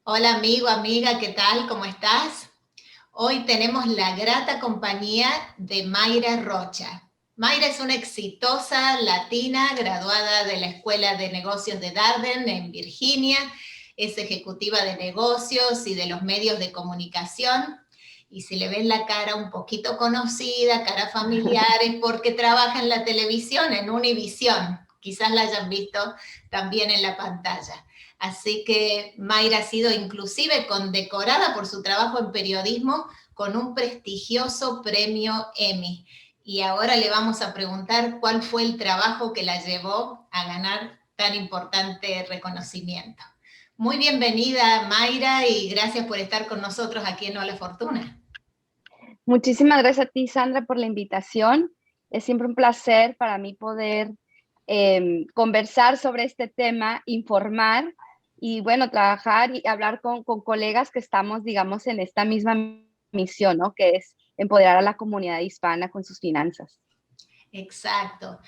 Hola amigo, amiga, ¿qué tal? ¿Cómo estás? Hoy tenemos la grata compañía de Mayra Rocha. Mayra es una exitosa latina graduada de la Escuela de Negocios de Darden en Virginia. Es ejecutiva de negocios y de los medios de comunicación. Y si le ven la cara un poquito conocida, cara familiar, es porque trabaja en la televisión, en Univisión. Quizás la hayan visto también en la pantalla. Así que Mayra ha sido inclusive condecorada por su trabajo en periodismo con un prestigioso premio Emmy. Y ahora le vamos a preguntar cuál fue el trabajo que la llevó a ganar tan importante reconocimiento. Muy bienvenida, Mayra, y gracias por estar con nosotros aquí en Hola Fortuna. Muchísimas gracias a ti, Sandra, por la invitación. Es siempre un placer para mí poder conversar sobre este tema, informar y, bueno, trabajar y hablar con colegas que estamos, digamos, en esta misma misión, ¿no? Que es empoderar a la comunidad hispana con sus finanzas. Exacto.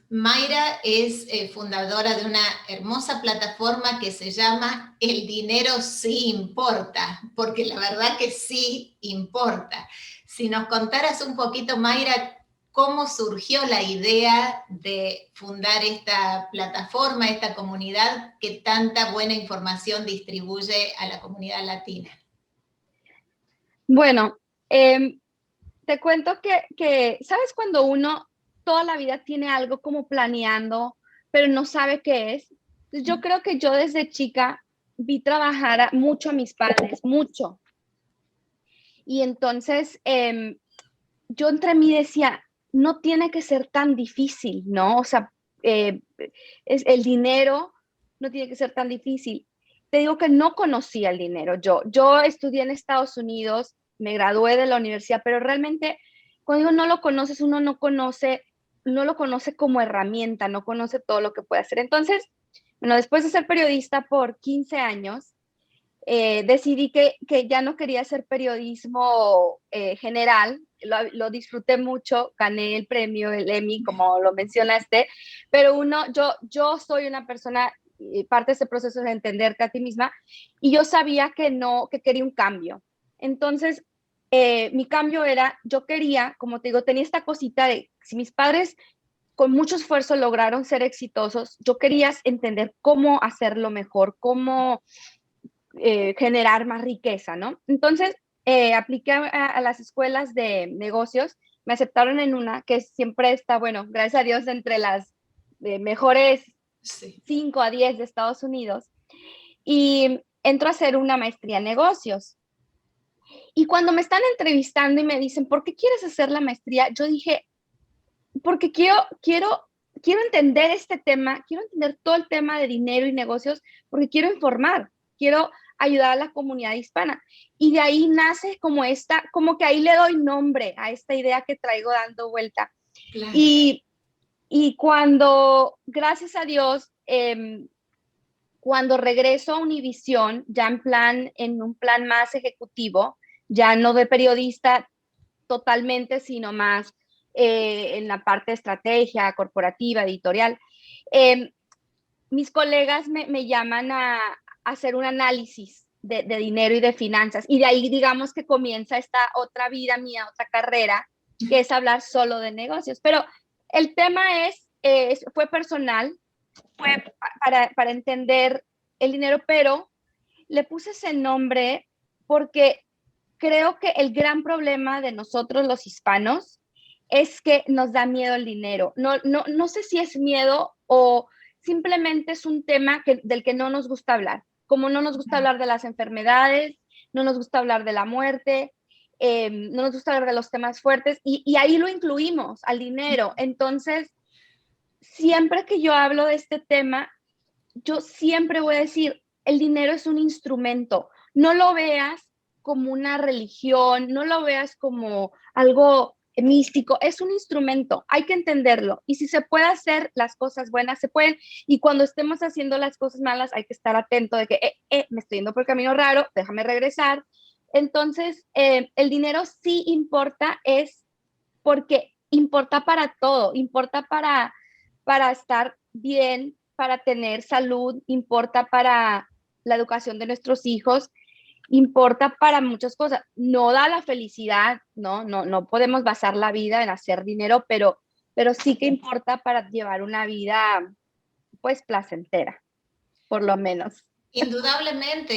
Mayra es fundadora de una hermosa plataforma que se llama El dinero sí importa, porque la verdad que sí importa. Si nos contaras un poquito, Mayra, cómo surgió la idea de fundar esta plataforma, esta comunidad que tanta buena información distribuye a la comunidad latina. Bueno, te cuento que, ¿sabes cuando uno toda la vida tiene algo como planeando, pero no sabe qué es? Yo creo que yo desde chica vi trabajar mucho a mis padres, mucho. Y entonces yo entre mí decía, no tiene que ser tan difícil, ¿no? O sea, eh, el dinero no tiene que ser tan difícil. Te digo que no conocía el dinero. Yo estudié en Estados Unidos, me gradué de la universidad, pero realmente cuando digo no lo conoces, uno no lo conoce como herramienta, no conoce todo lo que puede hacer. Entonces, bueno, después de ser periodista por 15 años, decidí que ya no quería hacer periodismo general, lo disfruté mucho, gané el premio, el Emmy, como lo mencionaste, pero yo soy una persona, parte de ese proceso es entenderte a ti misma, y yo sabía que no, que quería un cambio. Entonces, mi cambio era, yo quería, como te digo, tenía esta cosita de, si mis padres con mucho esfuerzo lograron ser exitosos, yo quería entender cómo hacerlo mejor, cómo generar más riqueza, ¿no? Entonces, apliqué a las escuelas de negocios, me aceptaron en una que siempre está, bueno, gracias a Dios, entre las mejores Sí. 5 a 10 de Estados Unidos, y entro a hacer una maestría en negocios. Y cuando me están entrevistando y me dicen, ¿por qué quieres hacer la maestría? Yo dije, porque quiero entender este tema, quiero entender todo el tema de dinero y negocios, porque quiero informar, quiero ayudar a la comunidad hispana. Y de ahí nace como que ahí le doy nombre a esta idea que traigo dando vuelta. Claro. Y, y cuando, gracias a Dios, cuando regreso a Univisión, ya en un plan más ejecutivo, ya no de periodista totalmente, sino más en la parte de estrategia corporativa, editorial. Eh, Mis colegas me llaman a hacer un análisis de dinero y de finanzas, y de ahí digamos que comienza esta otra vida mía, otra carrera, que es hablar solo de negocios. Pero el tema fue personal, fue para entender el dinero, pero le puse ese nombre porque creo que el gran problema de nosotros los hispanos es que nos da miedo el dinero. No sé si es miedo o simplemente es un tema del que no nos gusta hablar. Como no nos gusta hablar de las enfermedades, no nos gusta hablar de la muerte, no nos gusta hablar de los temas fuertes, y ahí lo incluimos al dinero. Entonces, siempre que yo hablo de este tema, yo siempre voy a decir, el dinero es un instrumento. No lo veas como una religión, no lo veas como algo místico, es un instrumento, hay que entenderlo. Y si se puede hacer las cosas buenas, se pueden. Y cuando estemos haciendo las cosas malas, hay que estar atento de que me estoy yendo por el camino raro, déjame regresar. Entonces, el dinero sí importa, es porque importa para todo, importa para estar bien, para tener salud, importa la educación de nuestros hijos importa para muchas cosas. No da la felicidad, no podemos basar la vida en hacer dinero, pero sí que importa para llevar una vida, pues, placentera, por lo menos. Indudablemente,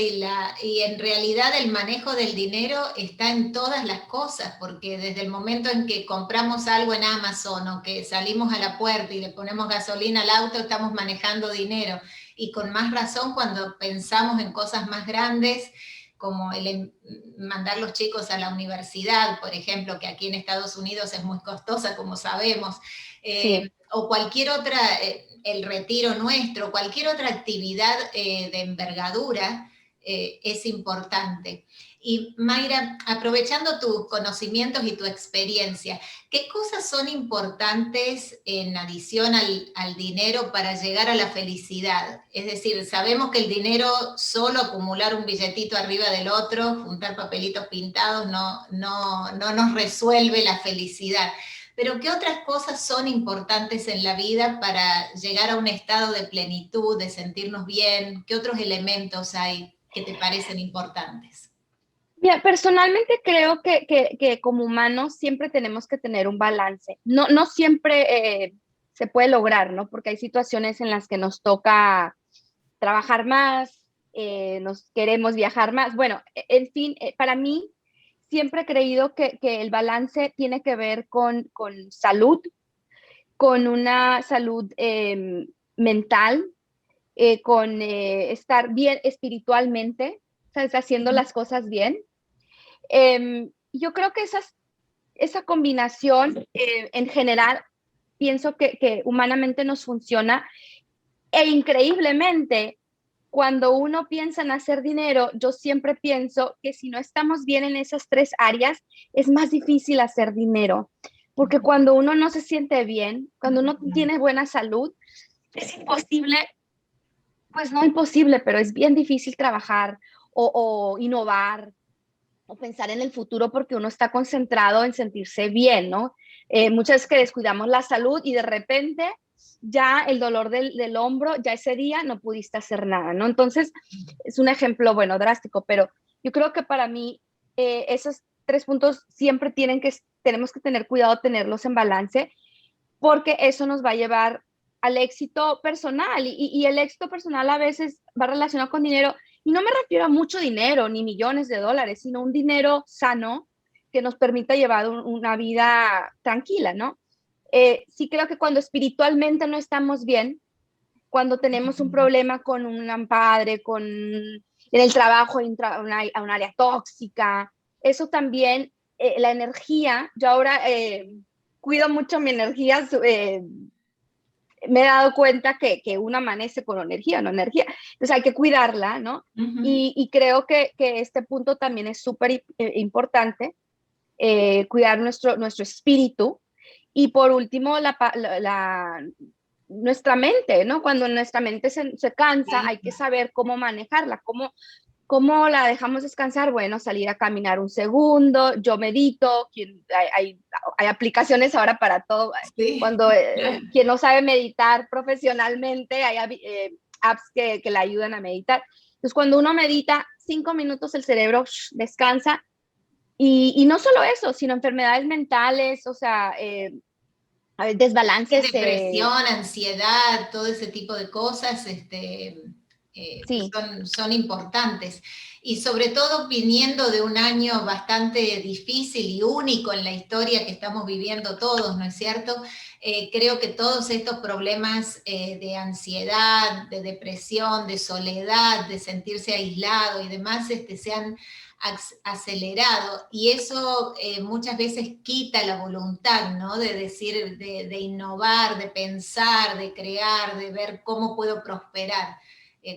y en realidad el manejo del dinero está en todas las cosas, porque desde el momento en que compramos algo en Amazon o que salimos a la puerta y le ponemos gasolina al auto, estamos manejando dinero. Y con más razón cuando pensamos en cosas más grandes, como mandar los chicos a la universidad, por ejemplo, que aquí en Estados Unidos es muy costosa, como sabemos, Sí. o cualquier otra, el retiro nuestro, cualquier otra actividad de envergadura es importante. Y Mayra, aprovechando tus conocimientos y tu experiencia, ¿qué cosas son importantes en adición al dinero para llegar a la felicidad? Es decir, sabemos que el dinero, solo acumular un billetito arriba del otro, juntar papelitos pintados, no nos resuelve la felicidad. Pero ¿qué otras cosas son importantes en la vida para llegar a un estado de plenitud, de sentirnos bien? ¿Qué otros elementos hay que te parecen importantes? Mira, personalmente creo que como humanos siempre tenemos que tener un balance. No siempre se puede lograr, ¿no? Porque hay situaciones en las que nos toca trabajar más, nos queremos viajar más. Bueno, en fin, para mí siempre he creído que el balance tiene que ver con salud, con una salud mental, con estar bien espiritualmente, ¿sabes? Haciendo las cosas bien. Yo creo que esa combinación en general pienso que humanamente nos funciona e increíblemente cuando uno piensa en hacer dinero, yo siempre pienso que si no estamos bien en esas tres áreas, es más difícil hacer dinero. Porque cuando uno no se siente bien, cuando uno tiene buena salud, es imposible, pues no imposible, pero es bien difícil trabajar o innovar o pensar en el futuro porque uno está concentrado en sentirse bien, ¿no? Muchas veces que descuidamos la salud y de repente ya el dolor del hombro, ya ese día no pudiste hacer nada, ¿no? Entonces, es un ejemplo, bueno, drástico, pero yo creo que para mí esos tres puntos siempre tenemos que tener cuidado, tenerlos en balance, porque eso nos va a llevar al éxito personal y el éxito personal a veces va relacionado con dinero y no me refiero a mucho dinero ni millones de dólares, sino un dinero sano que nos permita llevar una vida tranquila, ¿no? Sí creo que cuando espiritualmente no estamos bien, cuando tenemos un problema con un padre, en el trabajo, un área tóxica, eso también, la energía, yo ahora cuido mucho mi energía, me he dado cuenta que uno amanece con energía, no energía, entonces hay que cuidarla, ¿no? Uh -huh. Y creo que este punto también es súper importante, cuidar nuestro espíritu. Y por último, nuestra mente, ¿no? Cuando nuestra mente se cansa, hay que saber cómo manejarla, ¿cómo la dejamos descansar? Bueno, salir a caminar un segundo, yo medito, hay aplicaciones ahora para todo. Sí, Cuando claro. quien no sabe meditar profesionalmente, hay apps que le ayudan a meditar. Entonces, cuando uno medita 5 minutos, el cerebro descansa y no solo eso, sino enfermedades mentales, o sea, Sí, desbalances. depresión, ansiedad, todo ese tipo de cosas Sí, son importantes. Y sobre todo viniendo de un año bastante difícil y único en la historia que estamos viviendo todos, ¿no es cierto? Creo que todos estos problemas de ansiedad, de depresión, de soledad, de sentirse aislado y demás, se han acelerado y eso muchas veces quita la voluntad, ¿no? De decir, de innovar, de pensar, de crear, de ver cómo puedo prosperar.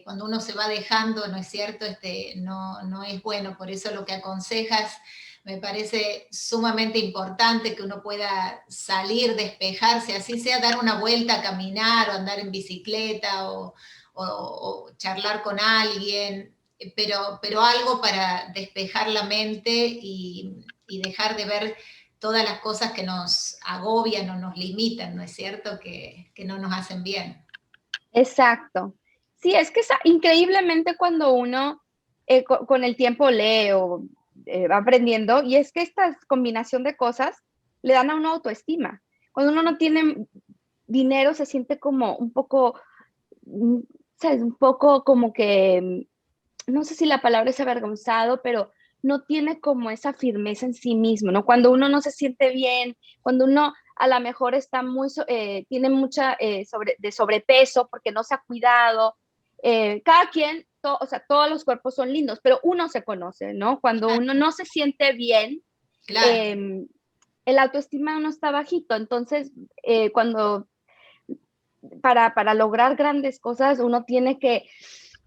Cuando uno se va dejando, ¿no es cierto? No es bueno, por eso lo que aconsejas me parece sumamente importante que uno pueda salir, despejarse, así sea dar una vuelta, caminar o andar en bicicleta o charlar con alguien, pero algo para despejar la mente y dejar de ver todas las cosas que nos agobian o nos limitan, ¿no es cierto? Que no nos hacen bien. exacto. Sí, es que increíblemente cuando uno con el tiempo lee o va aprendiendo, y es que esta combinación de cosas le dan a uno autoestima. Cuando uno no tiene dinero se siente como un poco, mm, ¿sabes? Un poco como que, no sé si la palabra es avergonzado, pero no tiene como esa firmeza en sí mismo, ¿no? Cuando uno no se siente bien, cuando uno a lo mejor está tiene mucha de sobrepeso porque no se ha cuidado. Cada quien, o sea, todos los cuerpos son lindos, pero uno se conoce, ¿no? Cuando uno no se siente bien, Claro. eh, el autoestima uno está bajito. Entonces, cuando para lograr grandes cosas uno tiene que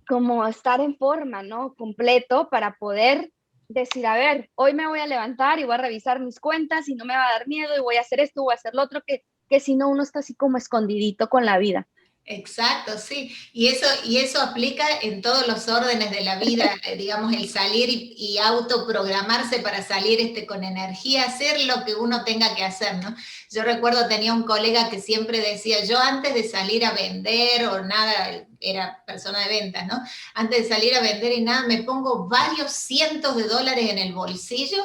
como estar en forma, ¿no? Completo para poder decir, a ver, hoy me voy a levantar y voy a revisar mis cuentas y no me va a dar miedo y voy a hacer esto, voy a hacer lo otro, que si no uno está así como escondidito con la vida. Exacto, sí. Y eso aplica en todos los órdenes de la vida, digamos, el salir y autoprogramarse para salir con energía, hacer lo que uno tenga que hacer, ¿no? Yo recuerdo, tenía un colega que siempre decía, yo antes de salir a vender o nada, era persona de ventas, ¿no? Antes de salir a vender y nada, me pongo varios cientos de dólares en el bolsillo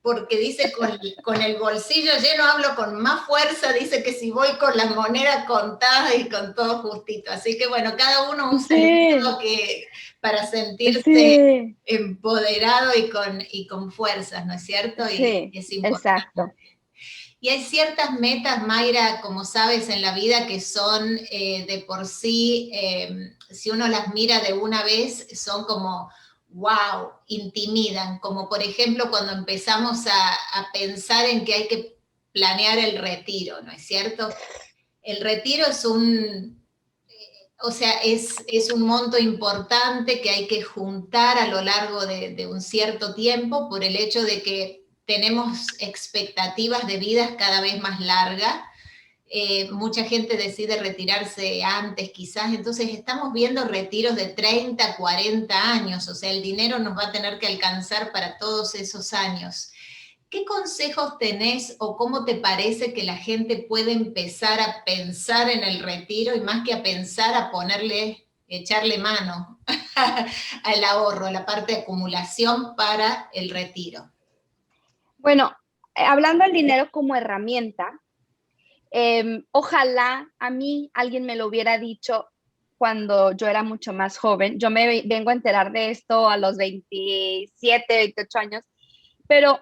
porque dice, con el bolsillo lleno hablo con más fuerza, dice que si voy con las monedas contadas y con todo justito. Así que bueno, cada uno usa el Sí, método para sentirse sí, empoderado y con fuerzas, ¿no es cierto? Y sí, es importante. exacto. Y hay ciertas metas, Mayra, como sabes, en la vida que son de por sí, si uno las mira de una vez, son como, wow, intimidan. Como por ejemplo cuando empezamos a pensar en que hay que planear el retiro, ¿no es cierto? El retiro es o sea, es un monto importante que hay que juntar a lo largo de un cierto tiempo por el hecho de que tenemos expectativas de vidas cada vez más largas. Mucha gente decide retirarse antes quizás, entonces estamos viendo retiros de 30, 40 años, o sea, el dinero nos va a tener que alcanzar para todos esos años. ¿Qué consejos tenés o cómo te parece que la gente puede empezar a pensar en el retiro y más que a pensar a echarle mano al ahorro, a la parte de acumulación para el retiro? Bueno, hablando del dinero como herramienta, ojalá a mí alguien me lo hubiera dicho cuando yo era mucho más joven. Yo me vengo a enterar de esto a los 27, 28 años, pero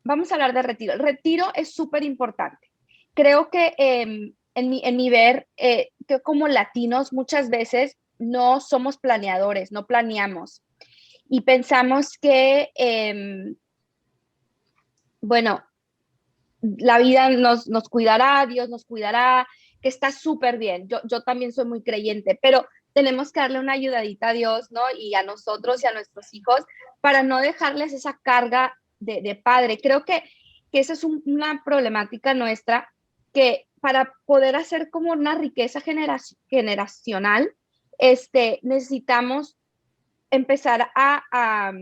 vamos a hablar de retiro. El retiro es súper importante. Creo que en mi ver, que como latinos muchas veces no somos planeadores, no planeamos y pensamos que, bueno, la vida nos cuidará, Dios nos cuidará, que está súper bien. Yo también soy muy creyente, pero tenemos que darle una ayudadita a Dios, ¿no? Y a nosotros y a nuestros hijos para no dejarles esa carga de padre. Creo que esa es una problemática nuestra, que para poder hacer como una riqueza generacional, necesitamos empezar a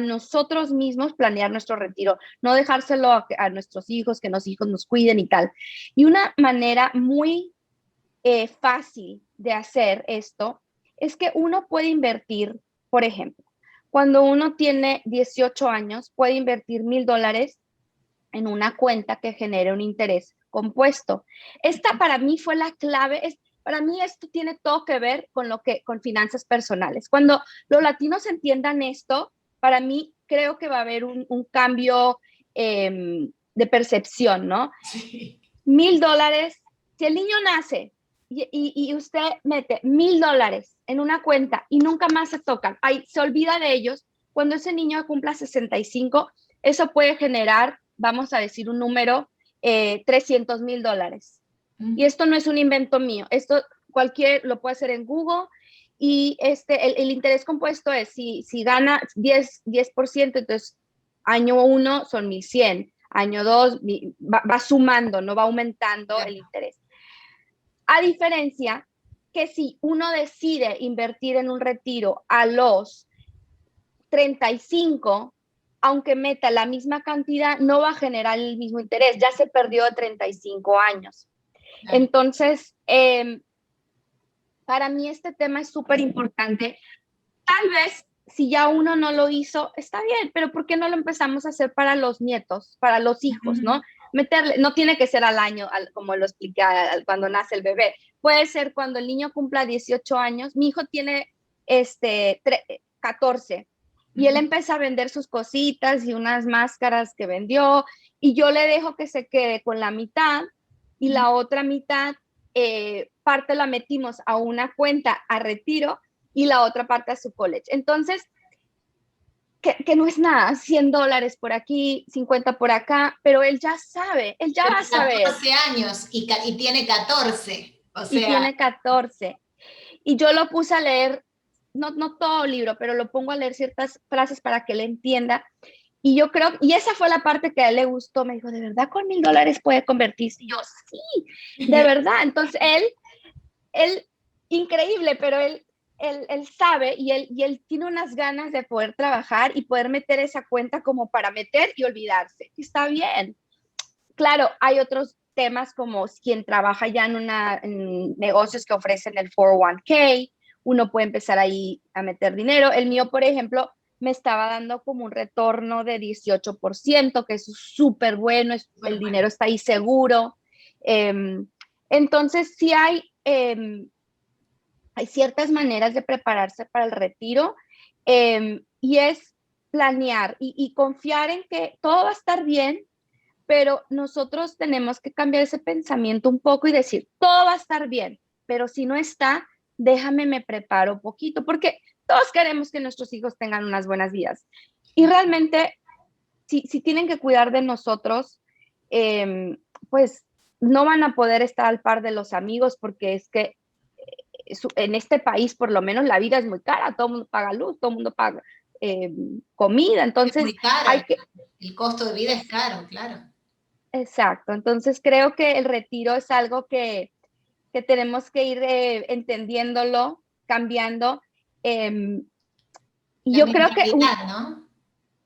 nosotros mismos planear nuestro retiro, no dejárselo a nuestros hijos, que los hijos nos cuiden y tal. Y una manera muy fácil de hacer esto es que uno puede invertir, por ejemplo, cuando uno tiene 18 años, puede invertir $1,000 en una cuenta que genere un interés compuesto. Esta para mí fue la clave. Para mí esto tiene todo que ver con finanzas personales. Cuando los latinos entiendan esto, para mí creo que va a haber un cambio de percepción, ¿no? Sí. $1,000, si el niño nace y usted mete $1,000 en una cuenta y nunca más se tocan, ahí se olvida de ellos, cuando ese niño cumpla 65, eso puede generar, vamos a decir un número, $300,000. Y esto no es un invento mío, esto cualquier lo puede hacer en Google. Y el interés compuesto es, si gana 10%, entonces año 1 son 1,100, año 2 va sumando, no va aumentando el interés. A diferencia que si uno decide invertir en un retiro a los 35, aunque meta la misma cantidad, no va a generar el mismo interés, ya se perdió de 35 años. Entonces, Para mí este tema es súper importante. Tal vez si ya uno no lo hizo, está bien, pero ¿por qué no lo empezamos a hacer para los nietos, para los hijos, ¿no? Meterle, no tiene que ser al año, como lo expliqué, cuando nace el bebé. Puede ser cuando el niño cumpla 18 años. Mi hijo tiene 14 y él empieza a vender sus cositas y unas máscaras que vendió y yo le dejo que se quede con la mitad y la otra mitad, parte la metimos a una cuenta a retiro y la otra parte a su college. Entonces, que no es nada, $100 por aquí, 50 por acá, pero él ya sabe, él ya va a saber. 14 años y tiene 14, o Y sea. tiene 14. Y yo lo puse a leer, no todo el libro, pero lo pongo a leer ciertas frases para que él entienda. Y yo creo, y esa fue la parte que a él le gustó, me dijo, ¿de verdad con $1,000 puede convertirse? Y yo, sí, de verdad. Entonces él, increíble, pero él sabe y él tiene unas ganas de poder trabajar y poder meter esa cuenta como para meter y olvidarse. Está bien. Claro, hay otros temas como quien trabaja ya en negocios que ofrecen el 401k, uno puede empezar ahí a meter dinero. El mío, por ejemplo, me estaba dando como un retorno de 18%, que es súper bueno, el Bueno, dinero está ahí seguro. Entonces, sí hay ciertas maneras de prepararse para el retiro, y es planear y confiar en que todo va a estar bien, pero nosotros tenemos que cambiar ese pensamiento un poco y decir, todo va a estar bien, pero si no está, déjame me preparo un poquito, porque todos queremos que nuestros hijos tengan unas buenas vidas. Y realmente, si tienen que cuidar de nosotros, pues no van a poder estar al par de los amigos porque es que en este país por lo menos la vida es muy cara, todo el mundo paga luz, todo el mundo paga eh, comida, es entonces muy caro, hay que, el costo de vida es es, caro, claro. exacto, entonces creo que el retiro es algo que tenemos que ir entendiéndolo, cambiando, eh, y La yo creo que, mentalidad, ¿no?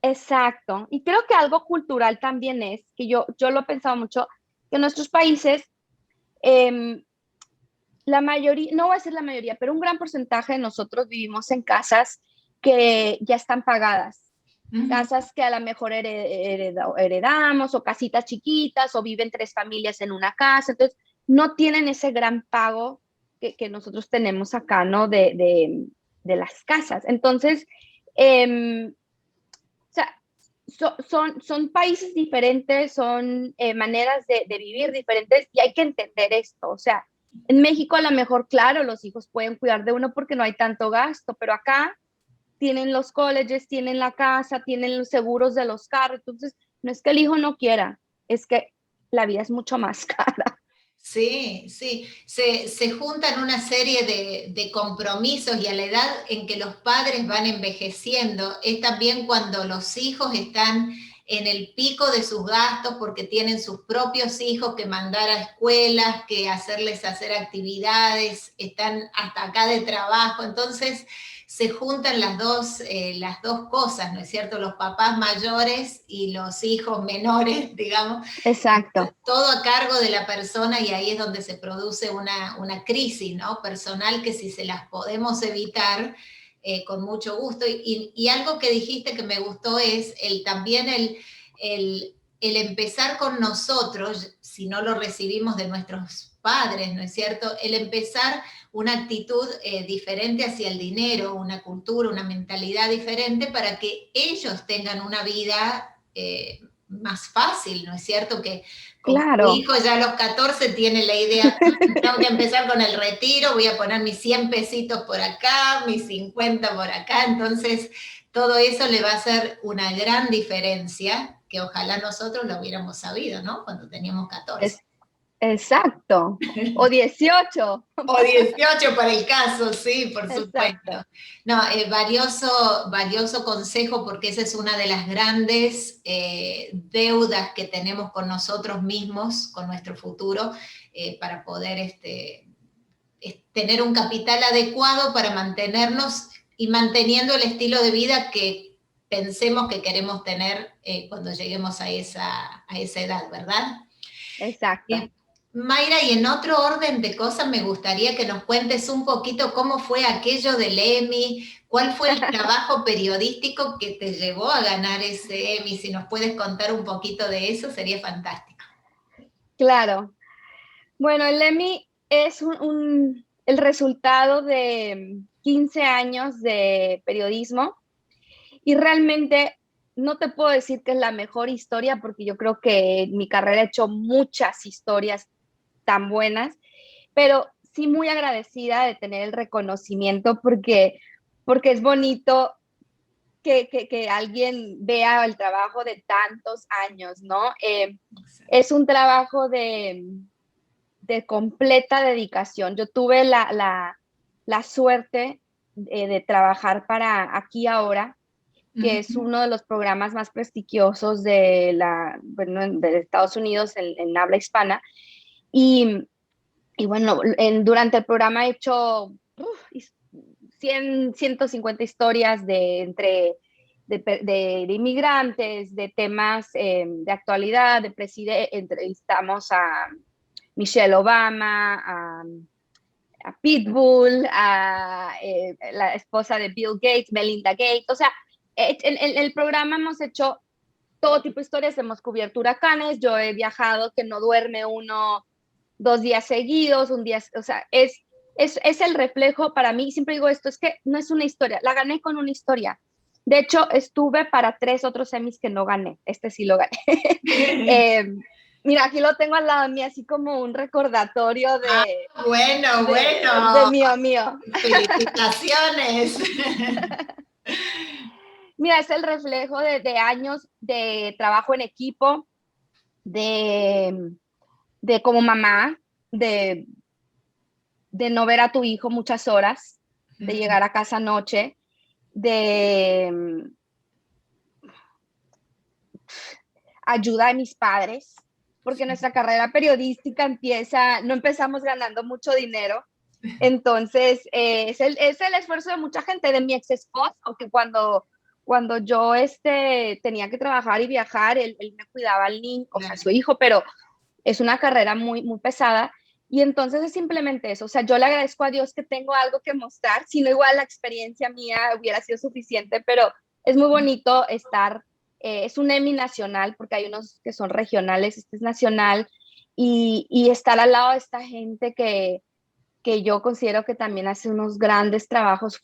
exacto, y creo que algo cultural también es, que yo lo he pensado mucho, que en nuestros países, eh, la mayoría, no voy a decir la mayoría, pero un gran porcentaje de nosotros vivimos en casas que ya están pagadas, Ujú. casas que a lo mejor heredamos o casitas chiquitas o viven tres familias en una casa, entonces no tienen ese gran pago que nosotros tenemos acá, ¿no? De las casas. Entonces, o sea, son países diferentes, son maneras de vivir diferentes y hay que entender esto. O sea, en México a lo mejor, claro, los hijos pueden cuidar de uno porque no hay tanto gasto, pero acá tienen los colleges, tienen la casa, tienen los seguros de los carros. Entonces, no es que el hijo no quiera, es que la vida es mucho más cara. Sí, sí, se juntan una serie de compromisos y a la edad en que los padres van envejeciendo, es también cuando los hijos están en el pico de sus gastos porque tienen sus propios hijos que mandar a escuelas, que hacerles hacer actividades, están hasta acá de trabajo, entonces se juntan las dos cosas, ¿no es cierto? Los papás mayores y los hijos menores, digamos, Exacto. todo a cargo de la persona y ahí es donde se produce una crisis, ¿no? Personal que si se las podemos evitar, con mucho gusto. Y algo que dijiste que me gustó es también el empezar con nosotros, si no lo recibimos de nuestros padres, ¿no es cierto? El empezar una actitud diferente hacia el dinero, una cultura, una mentalidad diferente para que ellos tengan una vida más fácil, ¿no es cierto? Que como tu Claro. hijo ya a los 14 tiene la idea, tengo que empezar con el retiro, voy a poner mis 100 pesitos por acá, mis 50 por acá, entonces todo eso le va a hacer una gran diferencia que ojalá nosotros lo hubiéramos sabido, ¿no? Cuando teníamos 14. Es, exacto. O 18. O 18 para el caso, sí, por supuesto. Exacto. No, valioso, valioso consejo porque esa es una de las grandes deudas que tenemos con nosotros mismos, con nuestro futuro, para poder tener un capital adecuado para mantenernos y manteniendo el estilo de vida que pensemos que queremos tener cuando lleguemos a esa edad, ¿verdad? Exacto. Eh, Mayra, y en otro orden de cosas me gustaría que nos cuentes un poquito cómo fue aquello del Emmy, cuál fue el trabajo periodístico que te llevó a ganar ese Emmy. Si nos puedes contar un poquito de eso, sería fantástico. Claro. Bueno, el Emmy es el resultado de 15 años de periodismo y realmente no te puedo decir que es la mejor historia porque yo creo que en mi carrera he hecho muchas historias tan buenas, pero sí muy agradecida de tener el reconocimiento porque es bonito que alguien vea el trabajo de tantos años, ¿no? Es un trabajo de completa dedicación. Yo tuve la suerte de trabajar para Aquí Ahora, que es uno de los programas más prestigiosos de Estados Unidos en habla hispana. Y bueno, durante el programa he hecho 150 historias de inmigrantes, de temas de actualidad, entrevistamos a Michelle Obama, a Pitbull, a la esposa de Bill Gates, Melinda Gates. O sea, en el programa hemos hecho todo tipo de historias, hemos cubierto huracanes, yo he viajado que no duerme uno 2 días seguidos, un día, o sea, es el reflejo para mí, siempre digo esto, es que no es una historia, la gané con una historia. De hecho, estuve para 3 otros Emmys que no gané, este sí lo gané. Mira, aquí lo tengo al lado de mí, así como un recordatorio de Bueno. mío. Felicitaciones. Mira, es el reflejo de años de trabajo en equipo, de, de como mamá, de, de no ver a tu hijo muchas horas, de llegar a casa noche, de ayuda de mis padres, porque nuestra carrera periodística no empezamos ganando mucho dinero. Entonces, es el esfuerzo de mucha gente, de mi ex esposo, que cuando yo tenía que trabajar y viajar, él me cuidaba al niño, o sea, su hijo, pero es una carrera muy, muy pesada. Y entonces es simplemente eso. O sea, yo le agradezco a Dios que tengo algo que mostrar, si no igual la experiencia mía hubiera sido suficiente, pero es muy bonito estar, es un Emmy nacional, porque hay unos que son regionales, este es nacional, y estar al lado de esta gente que yo considero que también hace unos grandes trabajos,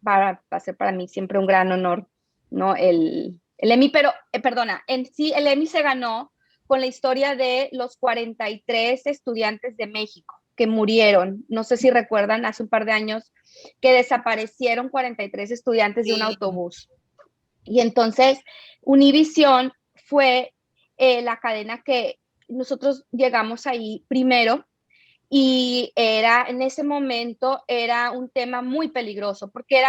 va a ser para mí siempre un gran honor, ¿no? El Emmy, pero, perdona, en sí el Emmy se ganó con la historia de los 43 estudiantes de México que murieron. No sé si recuerdan, hace un par de años que desaparecieron 43 estudiantes de un autobús. Y entonces Univision fue la cadena que nosotros llegamos ahí primero y en ese momento era un tema muy peligroso porque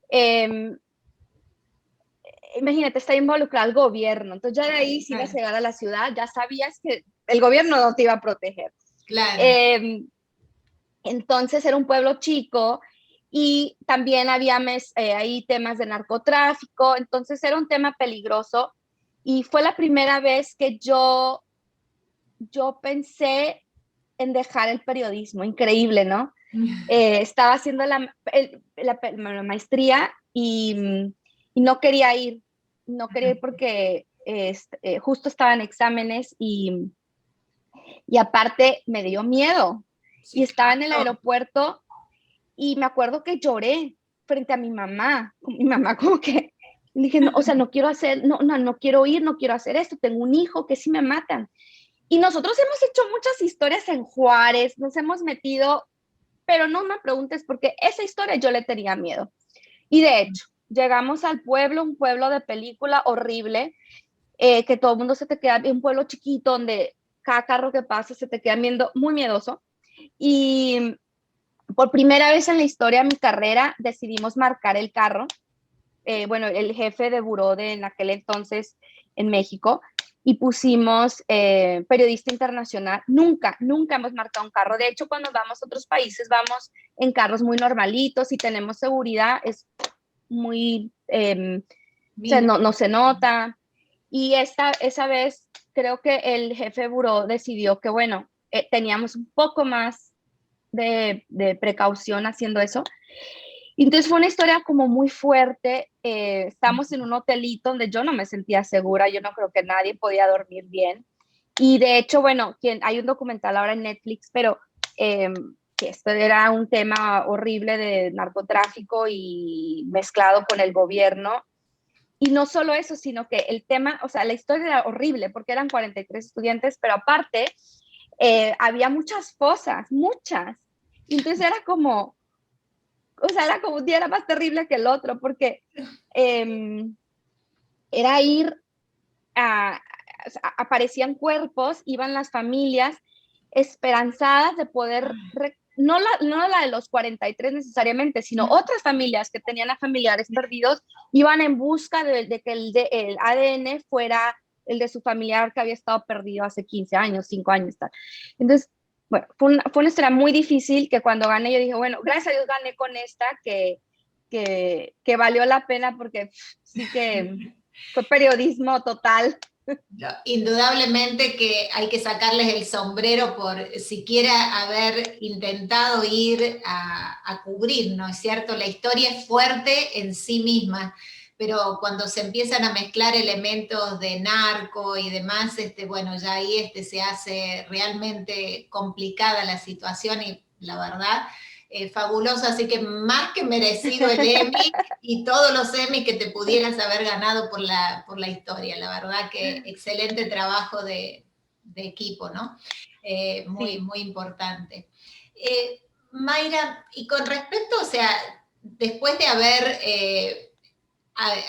eh, imagínate, está involucrado el gobierno, entonces ya de ahí si ibas a llegar a la ciudad, ya sabías que el gobierno no te iba a proteger. Claro. Entonces era un pueblo chico y también había ahí temas de narcotráfico, entonces era un tema peligroso y fue la primera vez que yo pensé en dejar el periodismo, increíble, ¿no? Estaba haciendo la maestría y no quería ir porque justo estaba en exámenes y aparte me dio miedo. Y estaba en el aeropuerto y me acuerdo que lloré frente a mi mamá. Mi mamá como que dije, no, o sea, no quiero ir, no quiero hacer esto, tengo un hijo, que si me matan. Y nosotros hemos hecho muchas historias en Juárez, nos hemos metido, pero no me preguntes porque esa historia yo le tenía miedo. Y de hecho, llegamos al pueblo, un pueblo de película horrible, que todo el mundo se te queda, un pueblo chiquito donde cada carro que pasa se te queda viendo muy miedoso. Y por primera vez en la historia de mi carrera decidimos marcar el carro. Bueno, el jefe de buró en aquel entonces en México, y pusimos periodista internacional. Nunca hemos marcado un carro. De hecho, cuando vamos a otros países, vamos en carros muy normalitos y tenemos seguridad, es muy, no se nota. Y esa vez creo que el jefe de buró decidió que, bueno, teníamos un poco más de precaución haciendo eso. Y entonces fue una historia como muy fuerte. Estamos en un hotelito donde yo no me sentía segura, yo no creo que nadie podía dormir bien. Y de hecho, bueno, hay un documental ahora en Netflix, pero que esto era un tema horrible de narcotráfico y mezclado con el gobierno. Y no solo eso, sino que el tema, o sea, la historia era horrible porque eran 43 estudiantes, pero aparte había muchas fosas, muchas. Y entonces era como, o sea, era como un día era más terrible que el otro porque eh, era ir a, aparecían cuerpos, iban las familias esperanzadas de poder, no la de los 43 necesariamente, sino otras familias que tenían a familiares perdidos, iban en busca de que el ADN fuera el de su familiar que había estado perdido hace 15 años, 5 años. Tal. Entonces, bueno, fue una historia muy difícil que cuando gané yo dije, bueno, gracias a Dios gané con esta, que valió la pena porque sí que fue periodismo total. Indudablemente que hay que sacarles el sombrero por siquiera haber intentado ir a cubrir, ¿no es cierto? La historia es fuerte en sí misma, pero cuando se empiezan a mezclar elementos de narco y demás, bueno, ya ahí se hace realmente complicada la situación y la verdad, fabuloso, así que más que merecido el Emmy y todos los Emmy que te pudieras haber ganado por la historia. La verdad que excelente trabajo de equipo, ¿no? Muy, Sí. muy importante. Mayra, y con respecto, o sea, después de haber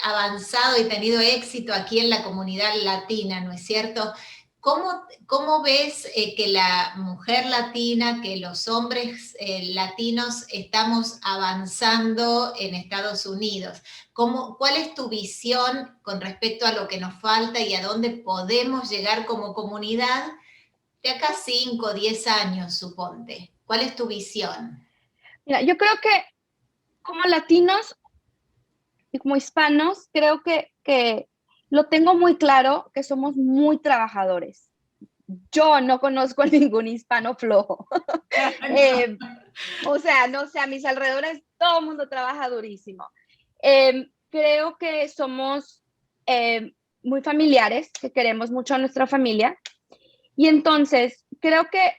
avanzado y tenido éxito aquí en la comunidad latina, ¿no es cierto? ¿Cómo ves que la mujer latina, que los hombres latinos estamos avanzando en Estados Unidos? ¿Cuál es tu visión con respecto a lo que nos falta y a dónde podemos llegar como comunidad de acá 5 o 10 años, suponte? ¿Cuál es tu visión? Mira, yo creo que como latinos y como hispanos, creo que lo tengo muy claro que somos muy trabajadores. Yo no conozco a ningún hispano flojo. O sea, no sé, a mis alrededores todo el mundo trabaja durísimo. Creo que somos muy familiares, que queremos mucho a nuestra familia. Y entonces, creo que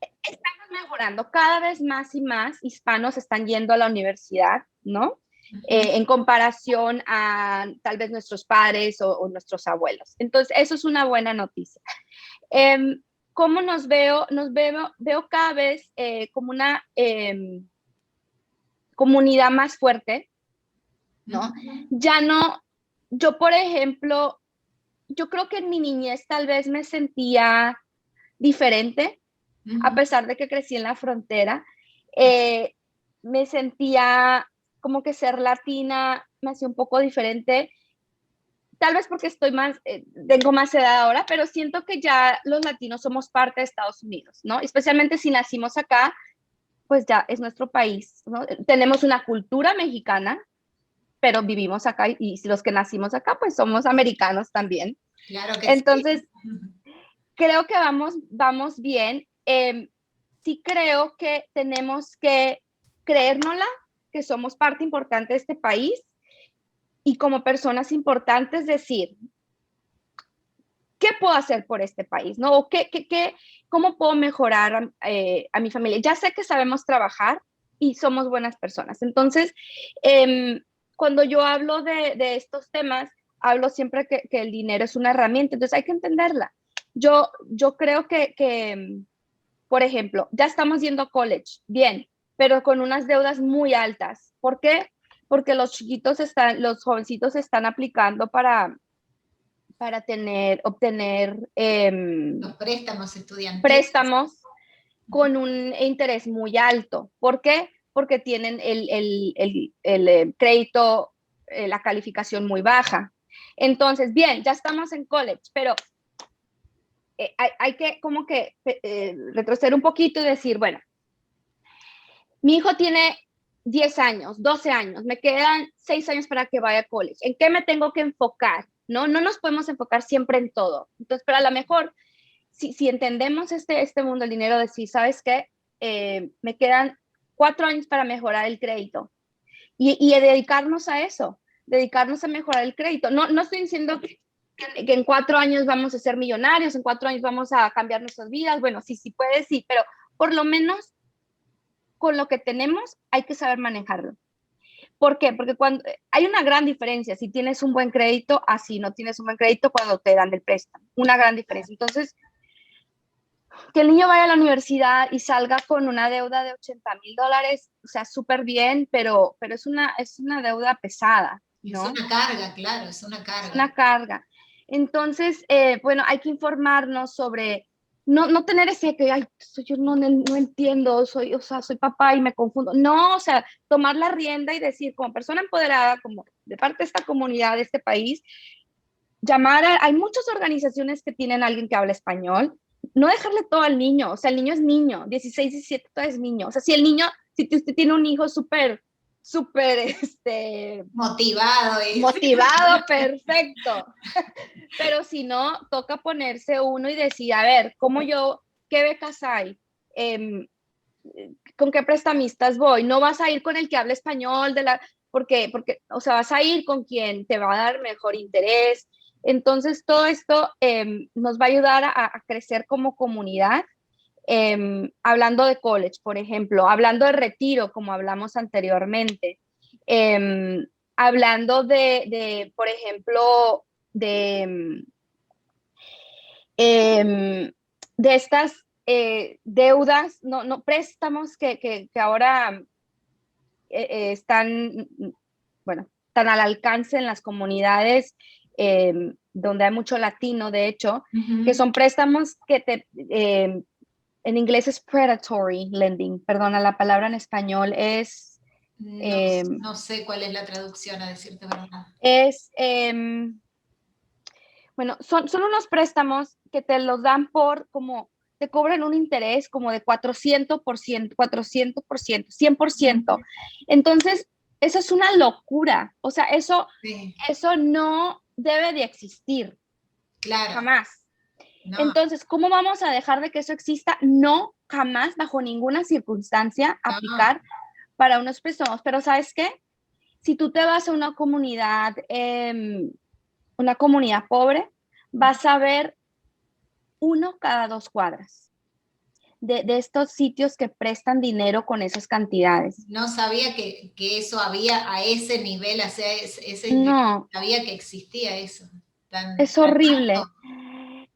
estamos mejorando. Cada vez más y más hispanos están yendo a la universidad, ¿no? En comparación a tal vez nuestros padres o nuestros abuelos. Entonces, eso es una buena noticia. ¿Cómo nos veo? Veo cada vez como una comunidad más fuerte, ¿no? Ya no, yo por ejemplo, yo creo que en mi niñez tal vez me sentía diferente, a pesar de que crecí en la frontera. Me sentía como que ser latina me hacía un poco diferente, tal vez porque tengo más edad ahora, pero siento que ya los latinos somos parte de Estados Unidos, ¿no? Especialmente si nacimos acá, pues ya es nuestro país, ¿no? Tenemos una cultura mexicana, pero vivimos acá y los que nacimos acá, pues somos americanos también. Claro que Entonces, sí. creo que vamos bien. Sí creo que tenemos que creérnosla, que somos parte importante de este país y como personas importantes decir, ¿qué puedo hacer por este país? ¿No? ¿O cómo puedo mejorar a mi familia? Ya sé que sabemos trabajar y somos buenas personas. Entonces, cuando yo hablo de estos temas, hablo siempre que el dinero es una herramienta, entonces hay que entenderla. Yo creo que, por ejemplo, ya estamos yendo a college, bien, pero con unas deudas muy altas. ¿Por qué? Porque los jovencitos están aplicando para obtener Los préstamos estudiantiles. préstamos con un interés muy alto. ¿Por qué? Porque tienen el crédito, la calificación muy baja. Entonces, bien, ya estamos en college, pero hay que como que retroceder un poquito y decir, bueno, mi hijo tiene 10 años, 12 años, me quedan 6 años para que vaya a college. ¿En qué me tengo que enfocar? ¿no? No nos podemos enfocar siempre en todo. Entonces, pero a lo mejor, si entendemos este mundo del dinero, decir, ¿sabes qué? Me quedan 4 años para mejorar el crédito y dedicarnos a eso, dedicarnos a mejorar el crédito. No estoy diciendo que en 4 años vamos a ser millonarios, en 4 años vamos a cambiar nuestras vidas. Bueno, sí puede, sí, pero por lo menos con lo que tenemos hay que saber manejarlo. ¿Por qué? Porque cuando hay una gran diferencia si tienes un buen crédito, así no tienes un buen crédito cuando te dan el préstamo. Una gran diferencia. Entonces, que el niño vaya a la universidad y salga con una deuda de $80,000, o sea, súper bien, pero es una deuda pesada, ¿no? Es una carga, claro, es una Es carga. una carga. Entonces, bueno, hay que informarnos sobre, no tener ese que, ay, yo no entiendo, o sea, soy papá y me confundo. No, o sea, tomar la rienda y decir, como persona empoderada, como de parte de esta comunidad, de este país, hay muchas organizaciones que tienen a alguien que habla español, no dejarle todo al niño, o sea, el niño es niño, 16, 17, todo es niño. O sea, si usted tiene un hijo súper, motivado. Motivado, perfecto. Pero si no, toca ponerse uno y decir, a ver, qué becas hay? ¿Con qué prestamistas voy? No vas a ir con el que habla español, porque, o sea, vas a ir con quien te va a dar mejor interés. Entonces, todo esto nos va a ayudar a crecer como comunidad. Hablando de college, por ejemplo, hablando de retiro, como hablamos anteriormente, hablando por ejemplo, de estas deudas, no préstamos que ahora están, bueno, tan al alcance en las comunidades donde hay mucho latino, de hecho, que son préstamos que en inglés es predatory lending, perdona, la palabra en español es... No sé cuál es la traducción, a decirte verdad. Bueno, son unos préstamos que te los dan te cobran un interés como de 400%, 100%. Entonces, eso es una locura. O sea, eso no debe de existir. Claro. Jamás. No. Entonces, ¿cómo vamos a dejar de que eso exista? No, jamás, bajo ninguna circunstancia, aplicar para unos préstamos. Pero ¿sabes qué? Si tú te vas a una comunidad pobre, vas a ver 1 cada 2 cuadras de estos sitios que prestan dinero con esas cantidades. No sabía que eso había a ese nivel, o sea, no sabía que existía eso. Es horrible.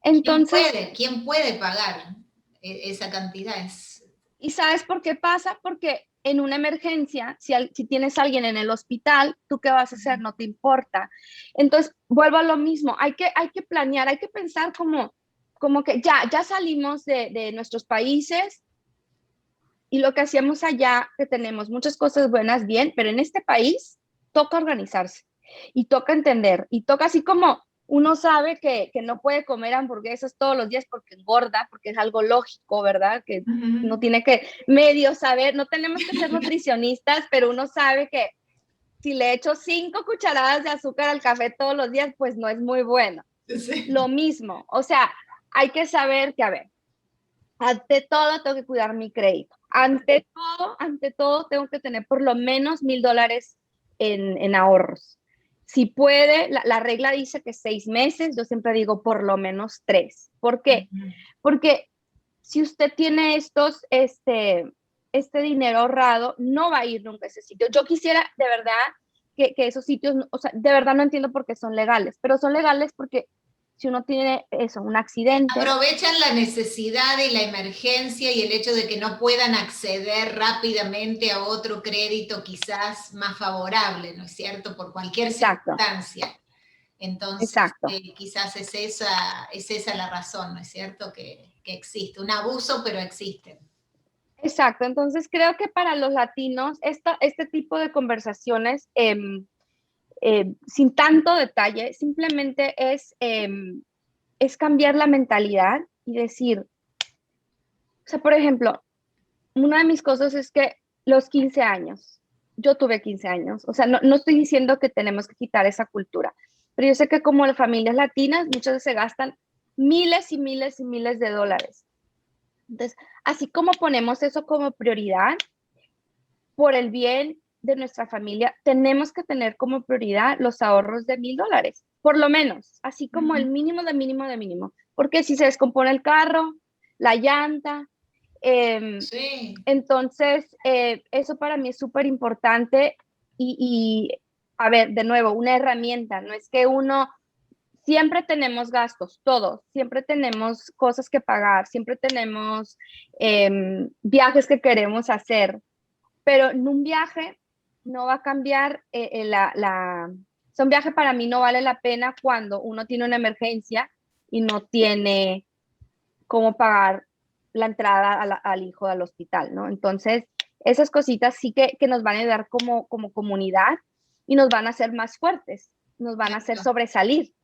Entonces, ¿Quién puede pagar esa cantidad? ¿Y sabes por qué pasa? Porque en una emergencia, si tienes a alguien en el hospital, ¿tú qué vas a hacer? No te importa. Entonces, vuelvo a lo mismo. Hay que planear, hay que pensar como que ya salimos de nuestros países y lo que hacíamos allá, que tenemos muchas cosas buenas, bien, pero en este país toca organizarse y toca entender y toca así como uno sabe que no puede comer hamburguesas todos los días porque engorda, porque es algo lógico, ¿verdad? Que uno tiene que medio saber, no tenemos que ser nutricionistas, pero uno sabe que si le echo 5 cucharadas de azúcar al café todos los días, pues no es muy bueno. Sí. Lo mismo, o sea, hay que saber que, a ver, ante todo tengo que cuidar mi crédito. Ante todo tengo que tener por lo menos $1,000 en ahorros. Si puede, la regla dice que 6 meses, yo siempre digo por lo menos 3. ¿Por qué? Porque si usted tiene este dinero ahorrado, no va a ir nunca a ese sitio. Yo quisiera de verdad que esos sitios, o sea, de verdad no entiendo por qué son legales, pero son legales porque si uno tiene un accidente. Aprovechan la necesidad y la emergencia y el hecho de que no puedan acceder rápidamente a otro crédito quizás más favorable, ¿no es cierto? Por cualquier circunstancia. Entonces, quizás es esa la razón, ¿no es cierto? Que existe. Un abuso, pero existe. Exacto. Entonces, creo que para los latinos, este tipo de conversaciones, sin tanto detalle, simplemente es cambiar la mentalidad y decir, o sea, por ejemplo, una de mis cosas es que los 15 años, yo tuve 15 años, o sea, no estoy diciendo que tenemos que quitar esa cultura, pero yo sé que como las familias latinas muchas veces se gastan miles y miles y miles de dólares. Entonces, así como ponemos eso como prioridad, por el bien de nuestra familia, tenemos que tener como prioridad los ahorros de $1,000, por lo menos, así como el mínimo de mínimo de mínimo, porque si se descompone el carro, la llanta, Sí. entonces eso para mí es súper importante a ver, de nuevo, una herramienta, no es que uno, siempre tenemos gastos, todos, siempre tenemos cosas que pagar, siempre tenemos viajes que queremos hacer, pero en un viaje no va a cambiar o sea, un viaje para mí no vale la pena cuando uno tiene una emergencia y no tiene cómo pagar la entrada al hijo al hospital, ¿no? Entonces, esas cositas sí que nos van a ayudar como comunidad y nos van a hacer más fuertes, nos van a hacer sobresalir.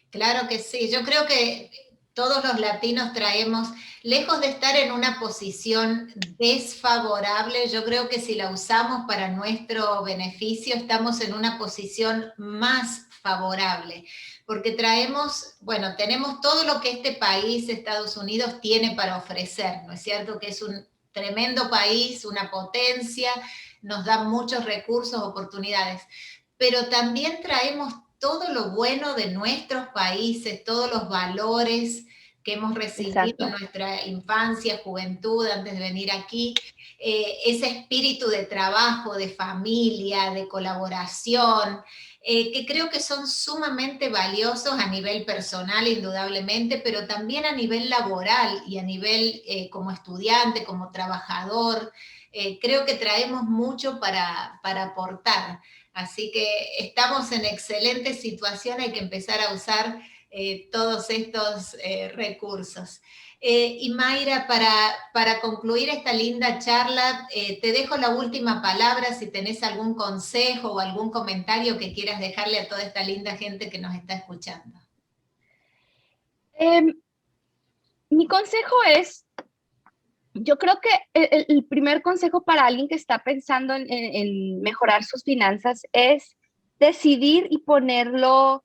Claro que sí, yo creo que todos los latinos traemos, lejos de estar en una posición desfavorable, yo creo que si la usamos para nuestro beneficio, estamos en una posición más favorable, porque traemos, bueno, tenemos todo lo que este país, Estados Unidos, tiene para ofrecer, ¿no es cierto? Que es un tremendo país, una potencia, nos da muchos recursos, oportunidades, pero también traemos todo lo bueno de nuestros países, todos los valores que hemos recibido en Exacto. nuestra infancia, juventud, antes de venir aquí, ese espíritu de trabajo, de familia, de colaboración, que creo que son sumamente valiosos a nivel personal, indudablemente, pero también a nivel laboral y a nivel como estudiante, como trabajador. Creo que traemos mucho para aportar. Así que estamos en excelente situación, hay que empezar a usar todos estos recursos. Y Mayra, para concluir esta linda charla, te dejo la última palabra si tenés algún consejo o algún comentario que quieras dejarle a toda esta linda gente que nos está escuchando. Eh, Mi consejo es, yo creo que el primer consejo para alguien que está pensando en mejorar sus finanzas es decidir y ponerlo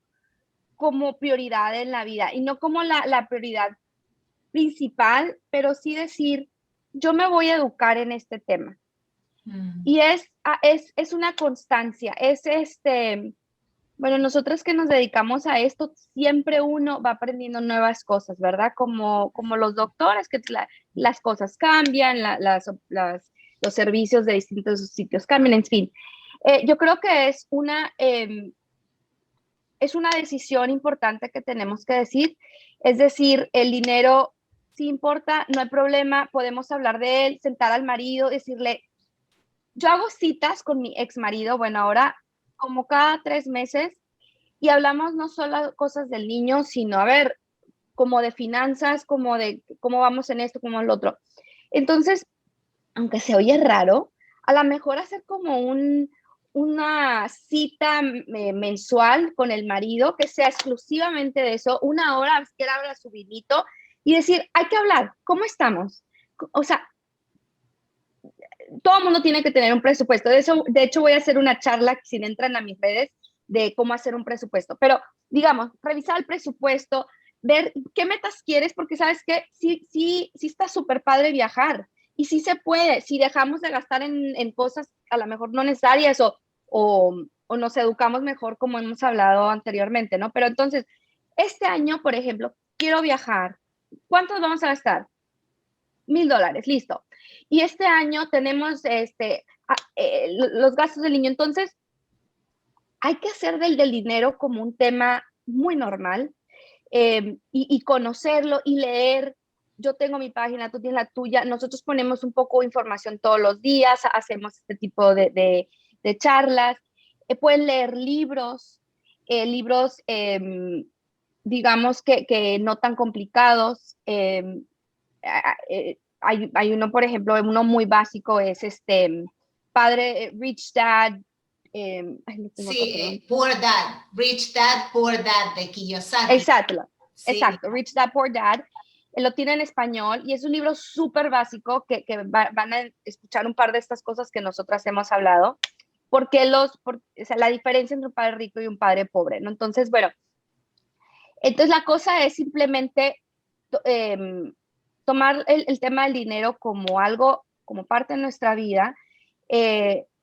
como prioridad en la vida y no como la prioridad principal, pero sí decir, yo me voy a educar en este tema. Y es una constancia, bueno, nosotros que nos dedicamos a esto, siempre uno va aprendiendo nuevas cosas, ¿verdad? Como los doctores, que las cosas cambian, los servicios de distintos sitios cambian, en fin. Yo creo que es una decisión importante que tenemos que decir, es decir, el dinero sí importa, no hay problema, podemos hablar de él, sentar al marido, decirle, yo hago citas con mi ex marido, bueno, ahora como cada 3 meses, y hablamos no solo cosas del niño, sino, a ver, como de finanzas, como de cómo vamos en esto, como en lo otro. Entonces, aunque se oye raro, a lo mejor hacer como una cita mensual con el marido, que sea exclusivamente de eso, 1 hora, que él abra su vinito y decir, hay que hablar, ¿cómo estamos? O sea, todo el mundo tiene que tener un presupuesto. De hecho, voy a hacer una charla, si entran a mis redes, de cómo hacer un presupuesto. Pero, digamos, revisar el presupuesto, ver qué metas quieres, porque sabes que sí está súper padre viajar. Y sí se puede, si dejamos de gastar en cosas a lo mejor no necesarias o nos educamos mejor, como hemos hablado anteriormente, ¿no? Pero entonces, este año, por ejemplo, quiero viajar. ¿Cuántos vamos a gastar? $1,000, listo. Y este año tenemos los gastos del niño. Entonces, hay que hacer del dinero como un tema muy normal y conocerlo y leer. Yo tengo mi página, tú tienes la tuya. Nosotros ponemos un poco de información todos los días, hacemos este tipo de charlas. Pueden leer libros, digamos que no tan complicados. Hay uno, por ejemplo, uno muy básico es Padre Rich Dad. No tengo acá, perdón. Sí, Poor Dad, Rich Dad, Poor Dad de Kiyosaki. Exacto, Sí, exacto, Rich Dad Poor Dad. Lo tiene en español y es un libro súper básico que van a escuchar un par de estas cosas que nosotras hemos hablado. o sea, la diferencia entre un padre rico y un padre pobre, ¿no? Entonces, bueno, entonces la cosa es simplemente tomar el tema del dinero como algo, como parte de nuestra vida.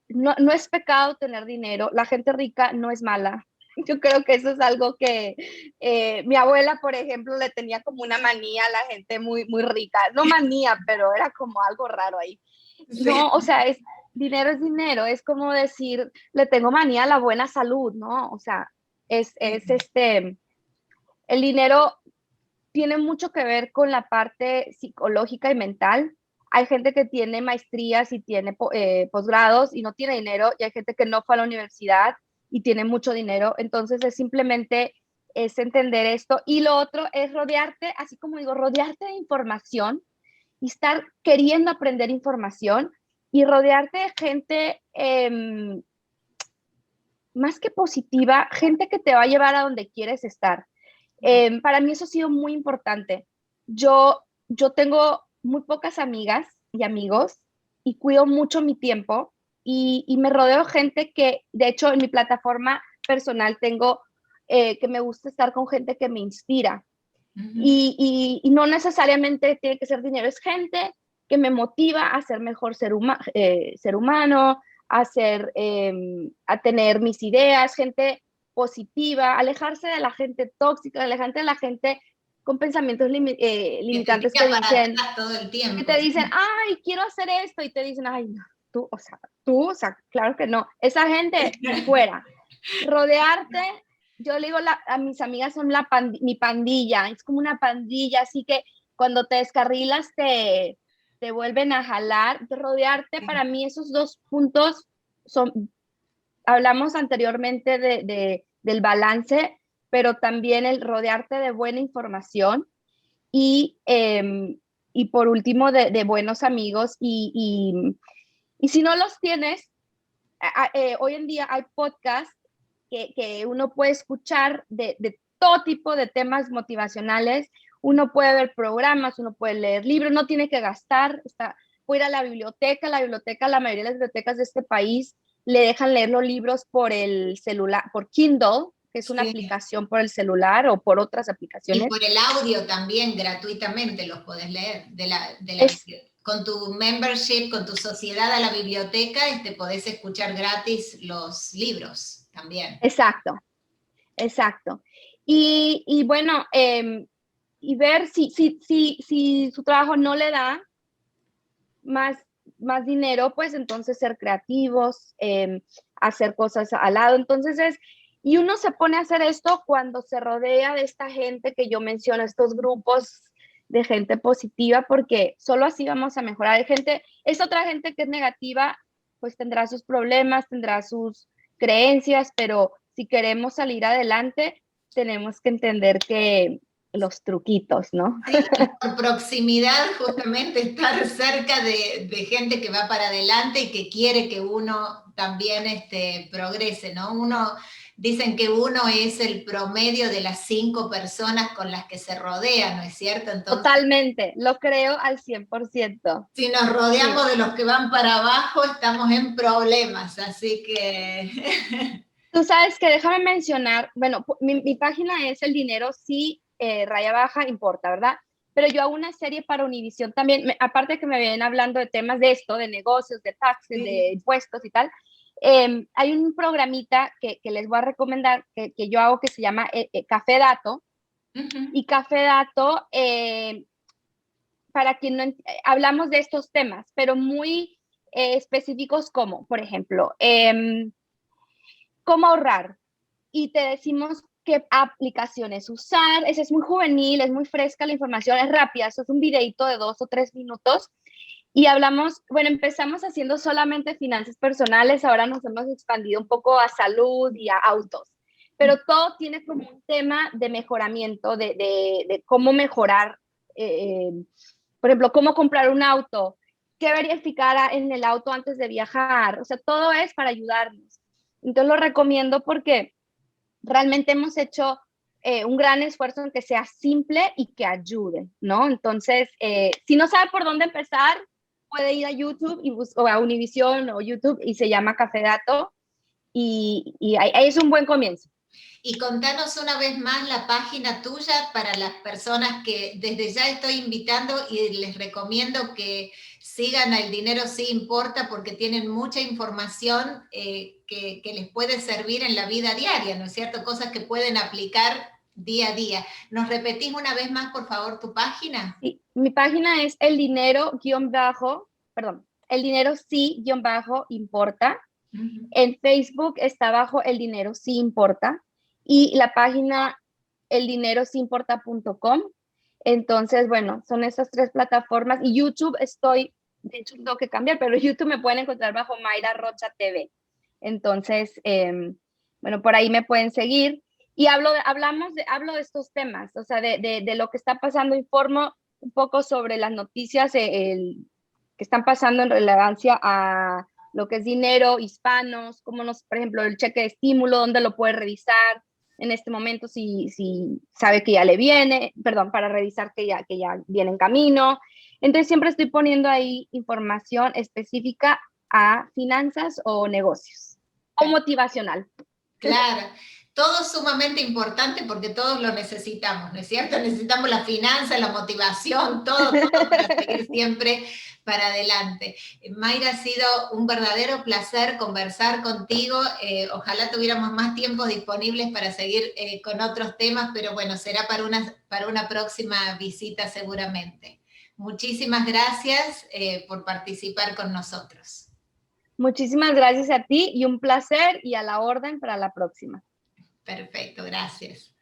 No es pecado tener dinero, la gente rica no es mala. Yo creo que eso es algo que mi abuela, por ejemplo, le tenía como una manía a la gente muy, muy rica. No manía, pero era como algo raro ahí. Sí. No, o sea, dinero es dinero, es como decir, le tengo manía a la buena salud, ¿no? O sea, el dinero tiene mucho que ver con la parte psicológica y mental. Hay gente que tiene maestrías y tiene posgrados y no tiene dinero, y hay gente que no fue a la universidad y tiene mucho dinero. Entonces es simplemente es entender esto. Y lo otro es rodearte, así como digo, rodearte de información y estar queriendo aprender información y rodearte de gente más que positiva, gente que te va a llevar a donde quieres estar. Para mí eso ha sido muy importante. Yo tengo muy pocas amigas y amigos y cuido mucho mi tiempo y me rodeo de gente que, de hecho, en mi plataforma personal tengo que me gusta estar con gente que me inspira. Y no necesariamente tiene que ser dinero, es gente que me motiva a ser mejor ser humano, a tener mis ideas, gente positiva, alejarse de la gente tóxica, alejarse de la gente con pensamientos Que te limitantes tira para atrás todo el que tiempo. te dicen, ay, quiero hacer esto, y te dicen, ay, no, o sea, claro que no. Esa gente fuera. Rodearte, yo le digo a mis amigas son mi pandilla, es como una pandilla, así que cuando te descarrilas te vuelven a jalar. Rodearte, para mí esos dos puntos son, hablamos anteriormente del balance, pero también el rodearte de buena información y, y por último de buenos amigos y si no los tienes, hoy en día hay podcasts que uno puede escuchar de todo tipo de temas motivacionales, uno puede ver programas, uno puede leer libros, no tiene que gastar, puede ir a la biblioteca, la mayoría de las bibliotecas de este país le dejan leer los libros por el celular, por Kindle, que es una Sí. aplicación por el celular o por otras Y aplicaciones. por el audio también gratuitamente los podés leer. Es Con tu membership, con tu sociedad a la biblioteca, podés escuchar gratis los libros también. exacto, exacto. Y bueno, y ver si su trabajo no le da más, más dinero, pues entonces ser creativos, hacer cosas al lado. Y uno se pone a hacer esto cuando se rodea de esta gente que yo menciono, estos grupos de gente positiva, porque solo así vamos a mejorar. Es otra gente que es negativa, pues tendrá sus problemas, tendrá sus creencias, pero si queremos salir adelante, tenemos que entender que los truquitos, ¿no? Sí, y por proximidad, justamente estar cerca de gente que va para adelante y que quiere que uno también progrese, ¿no? Dicen que uno es el promedio de las 5 personas con las que se rodea, ¿no es cierto? Entonces, Totalmente, lo creo al 100%. si nos Sí. rodeamos de los que van para abajo, estamos en problemas, así que... Tú sabes que déjame mencionar, bueno, mi página es El Dinero Sí, raya baja, importa, ¿verdad? Pero yo hago una serie para Univision también, aparte que me vienen hablando de temas de esto, de negocios, de taxes, de Sí, impuestos y tal, hay un programita que les voy a recomendar que yo hago que se llama Café Dato, ujú, y Café Dato, para quien no hablamos de estos temas, pero muy específicos como, por ejemplo, cómo ahorrar, y te decimos qué aplicaciones usar. Ese es muy juvenil, es muy fresca la información, es rápida, eso es un videito de 2 o 3 minutos. Y hablamos, bueno, empezamos haciendo solamente finanzas personales, ahora nos hemos expandido un poco a salud y a autos, pero todo tiene como un tema de mejoramiento, de cómo mejorar, eh, por ejemplo, cómo comprar un auto, qué verificar en el auto antes de viajar, o sea, todo es para ayudarnos. Entonces lo recomiendo porque realmente hemos hecho un gran esfuerzo en que sea simple y que ayude, ¿no? Entonces, si no sabe por dónde empezar, puede ir a YouTube o a Univision o YouTube y se llama Café Dato y ahí es un buen comienzo. Y contanos una vez más la página tuya para las personas que desde ya estoy invitando y les recomiendo que sigan a El Dinero Sí Importa porque tienen mucha información que les puede servir en la vida diaria, ¿no es cierto? Cosas que pueden aplicar día a día. ¿Nos repetís una vez más, por favor, tu página? Sí, mi página es El Dinero Sí Importa. En Facebook está bajo El Dinero Sí Importa y la página eldinerosiimporta.com. Entonces, bueno, son esas tres plataformas y YouTube de hecho tengo que cambiar, pero YouTube me pueden encontrar bajo Mayra Rocha TV. Entonces, bueno, por ahí me pueden seguir y hablo de estos temas, o sea, de lo que está pasando, informo un poco sobre las noticias que están pasando en relevancia a lo que es dinero, hispanos, por ejemplo, el cheque de estímulo, dónde lo puede revisar en este momento si sabe que ya le viene, perdón, para revisar que ya viene en camino. Entonces siempre estoy poniendo ahí información específica a finanzas o negocios o motivacional. Claro, todo sumamente importante porque todos lo necesitamos, ¿no es cierto? Necesitamos la finanza, la motivación, todo para seguir siempre para adelante. Mayra, ha sido un verdadero placer conversar contigo. Ojalá tuviéramos más tiempos disponibles para seguir con otros temas, pero bueno, será para una próxima visita seguramente. Muchísimas gracias por participar con nosotros. Muchísimas gracias a ti y un placer y a la orden para la próxima. Perfecto, gracias.